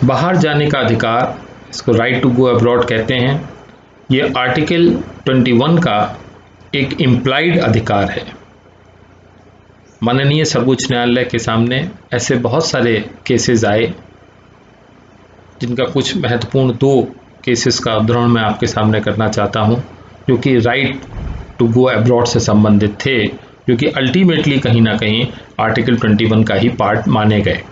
बाहर जाने का अधिकार, इसको राइट टू गो अब्रॉड कहते हैं। ये आर्टिकल 21 का एक इम्प्लाइड अधिकार है। माननीय सर्वोच्च न्यायालय के सामने ऐसे बहुत सारे केसेस आए, जिनका कुछ महत्वपूर्ण 2 केसेस का उदाहरण मैं आपके सामने करना चाहता हूं, जो कि राइट टू गो अब्रॉड से संबंधित थे, जो कि अल्टीमेटली कहीं ना कहीं आर्टिकल 21 का ही पार्ट माने गए।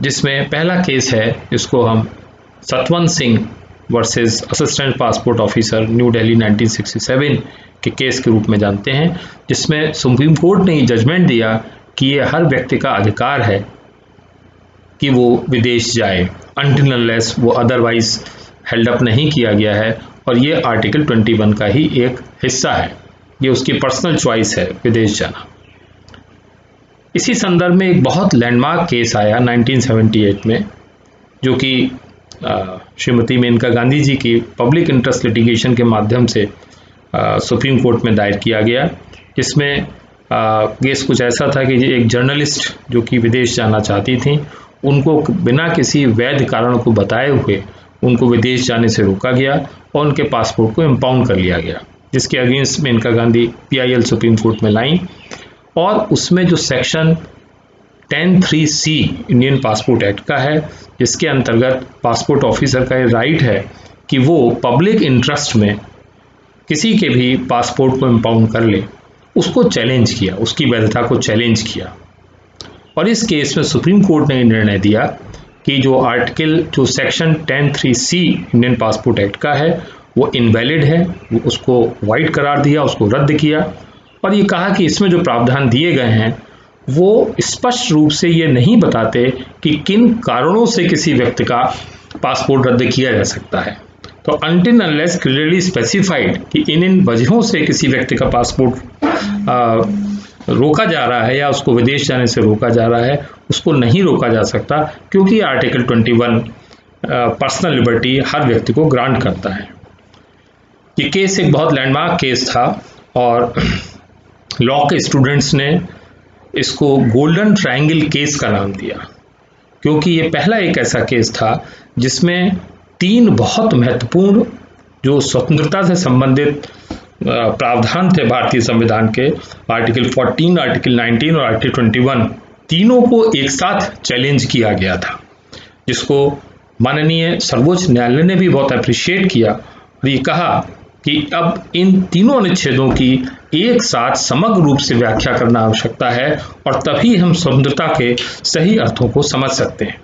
जिसमें पहला केस है, जिसको हम Satwant Singh versus assistant passport officer new Delhi 1967 के केस के रूप में जानते हैं, जिसमें सुप्रीम कोर्ट ने जजमेंट दिया कि ये हर व्यक्ति का अधिकार है कि वो विदेश जाए, अनटिल अनलेस वो अदरवाइज हेल्ड अप नहीं किया गया है, और ये आर्टिकल 21 का ही एक हिस्सा है। ये उसकी पर्सनल चॉइस है विदेश जाना। इसी संदर्भ में एक बहुत लैंडमार्क केस आया 1978 में, जो कि श्रीमती मेनका गांधी जी की पब्लिक इंटरेस्ट लिटिगेशन के माध्यम से सुप्रीम कोर्ट में दायर किया गया, जिसमें केस कुछ ऐसा था कि एक जर्नलिस्ट जो कि विदेश जाना चाहती थी, उनको बिना किसी वैध कारण को बताए हुए उनको विदेश जाने से रोका गया और उनके पासपोर्ट को इम्पाउंड कर लिया गया, जिसके against Maneka Gandhi PIL supreme court में लाई। और उसमें जो section 10(3)C Indian passport act का है, जिसके अंतर्गत पासपोर्ट ऑफिसर का ये राइट है कि वो पब्लिक इंटरेस्ट में किसी के भी पासपोर्ट को इम्पाउंड कर ले, उसको चैलेंज किया, उसकी वैधता को चैलेंज किया। और इस केस में सुप्रीम कोर्ट ने निर्णय दिया कि जो section 10(3)C Indian passport act का है वो इनवैलिड है, वो उसको वाइड करार दिया, उसको रद्द किया, और ये कहा कि इसमें जो प्रावधान दिए गए हैं वो स्पष्ट रूप से ये नहीं बताते कि किन कारणों से किसी व्यक्ति का पासपोर्ट रद्द किया जा सकता है। तो अनटिल अनलेस क्लियरली स्पेसिफाइड कि इन वजहों से किसी व्यक्ति का पासपोर्ट रोका जा रहा है या उसको विदेश जाने से रोका जा रहा है, उसको नहीं रोका जा सकता, क्योंकि आर्टिकल 21 पर्सनल लिबर्टी हर व्यक्ति को ग्रांट करता है। ये केस एक बहुत लैंडमार्क केस था और लॉ के स्टूडेंट्स ने इसको गोल्डन ट्रायंगल केस का नाम दिया, क्योंकि ये पहला एक ऐसा केस था जिसमें 3 बहुत महत्वपूर्ण जो स्वतंत्रता से संबंधित प्रावधान थे भारतीय संविधान के, आर्टिकल 14, आर्टिकल 19 और आर्टिकल 21, तीनों को एक साथ चैलेंज किया गया था, जिसको माननीय सर्वोच्च न्यायालय ने भी बहुत अप्रिशिएट किया और ये कहा कि अब इन तीनों अनुच्छेदों की एक साथ समग्र रूप से व्याख्या करना आवश्यकता है, और तभी हम स्वतंत्रता के सही अर्थों को समझ सकते हैं।